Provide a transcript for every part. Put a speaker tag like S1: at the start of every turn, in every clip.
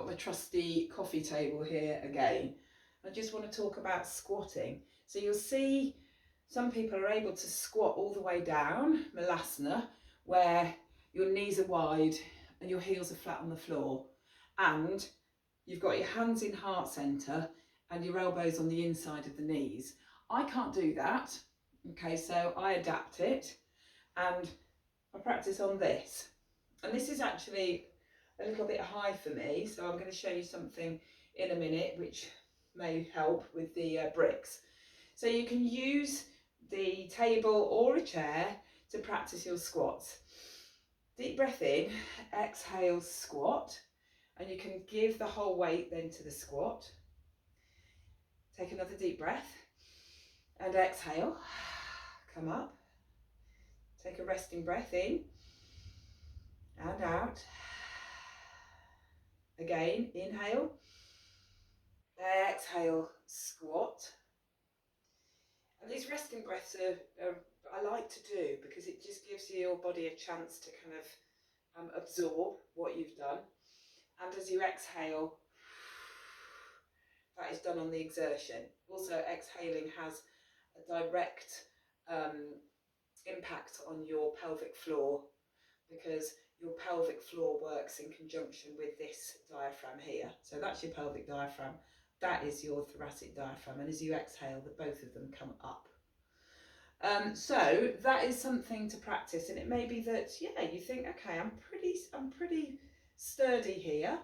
S1: got my trusty coffee table here again. I just want to talk about squatting. So you'll see some people are able to squat all the way down, Malasana, where your knees are wide and your heels are flat on the floor. And you've got your hands in heart center and your elbows on the inside of the knees. I can't do that. Okay, so I adapt it and I practice on this. And this is actually a little bit high for me, so I'm going to show you something in a minute which may help with the bricks. So you can use the table or a chair to practice your squats. Deep breath in, exhale, squat, and you can give the whole weight then to the squat. Take another deep breath and exhale, come up. Take a resting breath in and out. Again, inhale, exhale, squat. And these resting breaths I like to do because it just gives your body a chance to kind of absorb what you've done. And as you exhale, that is done on the exertion. Also, exhaling has a direct impact on your pelvic floor because your pelvic floor works in conjunction with this diaphragm here. So that's your pelvic diaphragm. That is your thoracic diaphragm. And as you exhale, both of them come up. So that is something to practice. And it may be that, yeah, you think, okay, I'm pretty sturdy here,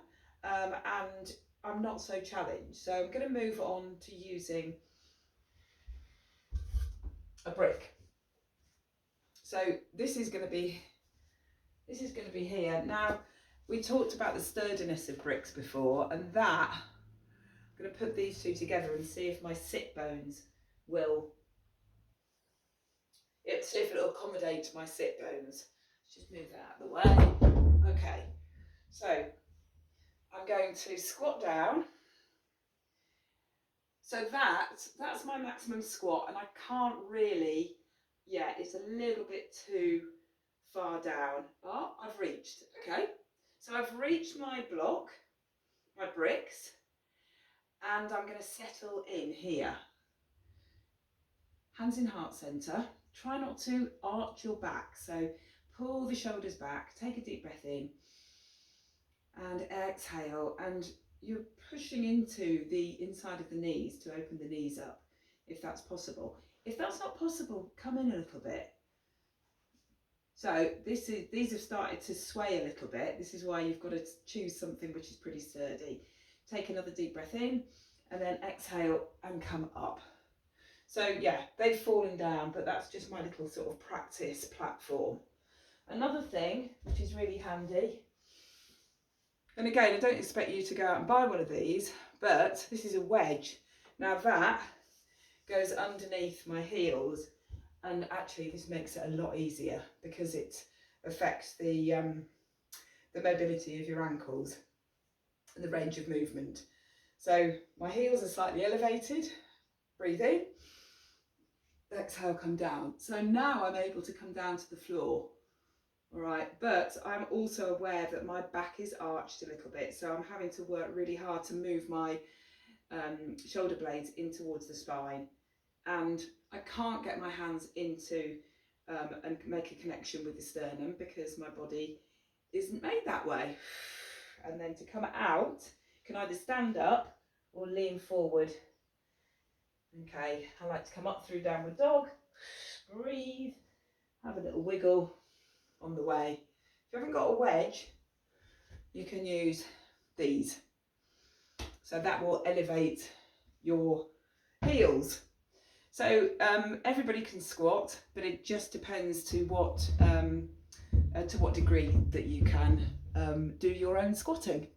S1: and I'm not so challenged. So I'm going to move on to using a brick. So this is going to be here. Now, we talked about the sturdiness of bricks before, and that, I'm going to put these two together and see if my sit bones see if it'll accommodate my sit bones. Let's just move that out of the way. Okay, so I'm going to squat down. So that's my maximum squat, and I can't really, yeah, it's a little bit too far down. Oh, I've reached, okay. So I've reached my block, my bricks, and I'm going to settle in here. Hands in heart center. Try not to arch your back. So pull the shoulders back, take a deep breath in, and exhale. And you're pushing into the inside of the knees to open the knees up, if that's possible. If that's not possible, come in a little bit. So these have started to sway a little bit. This is why you've got to choose something which is pretty sturdy. Take another deep breath in and then exhale and come up. So yeah, they've fallen down, but that's just my little sort of practice platform. Another thing which is really handy, and again, I don't expect you to go out and buy one of these, but this is a wedge. Now that goes underneath my heels, and actually this makes it a lot easier because it affects the mobility of your ankles and the range of movement. So my heels are slightly elevated, breathe in, exhale, come down. So now I'm able to come down to the floor, all right, but I'm also aware that my back is arched a little bit, so I'm having to work really hard to move my shoulder blades in towards the spine, and I can't get my hands into and make a connection with the sternum because my body isn't made that way. And then to come out, you can either stand up or lean forward. Okay, I like to come up through downward dog, breathe, have a little wiggle on the way. If you haven't got a wedge, you can use these. So that will elevate your heels. So everybody can squat, but it just depends to what degree that you can do your own squatting.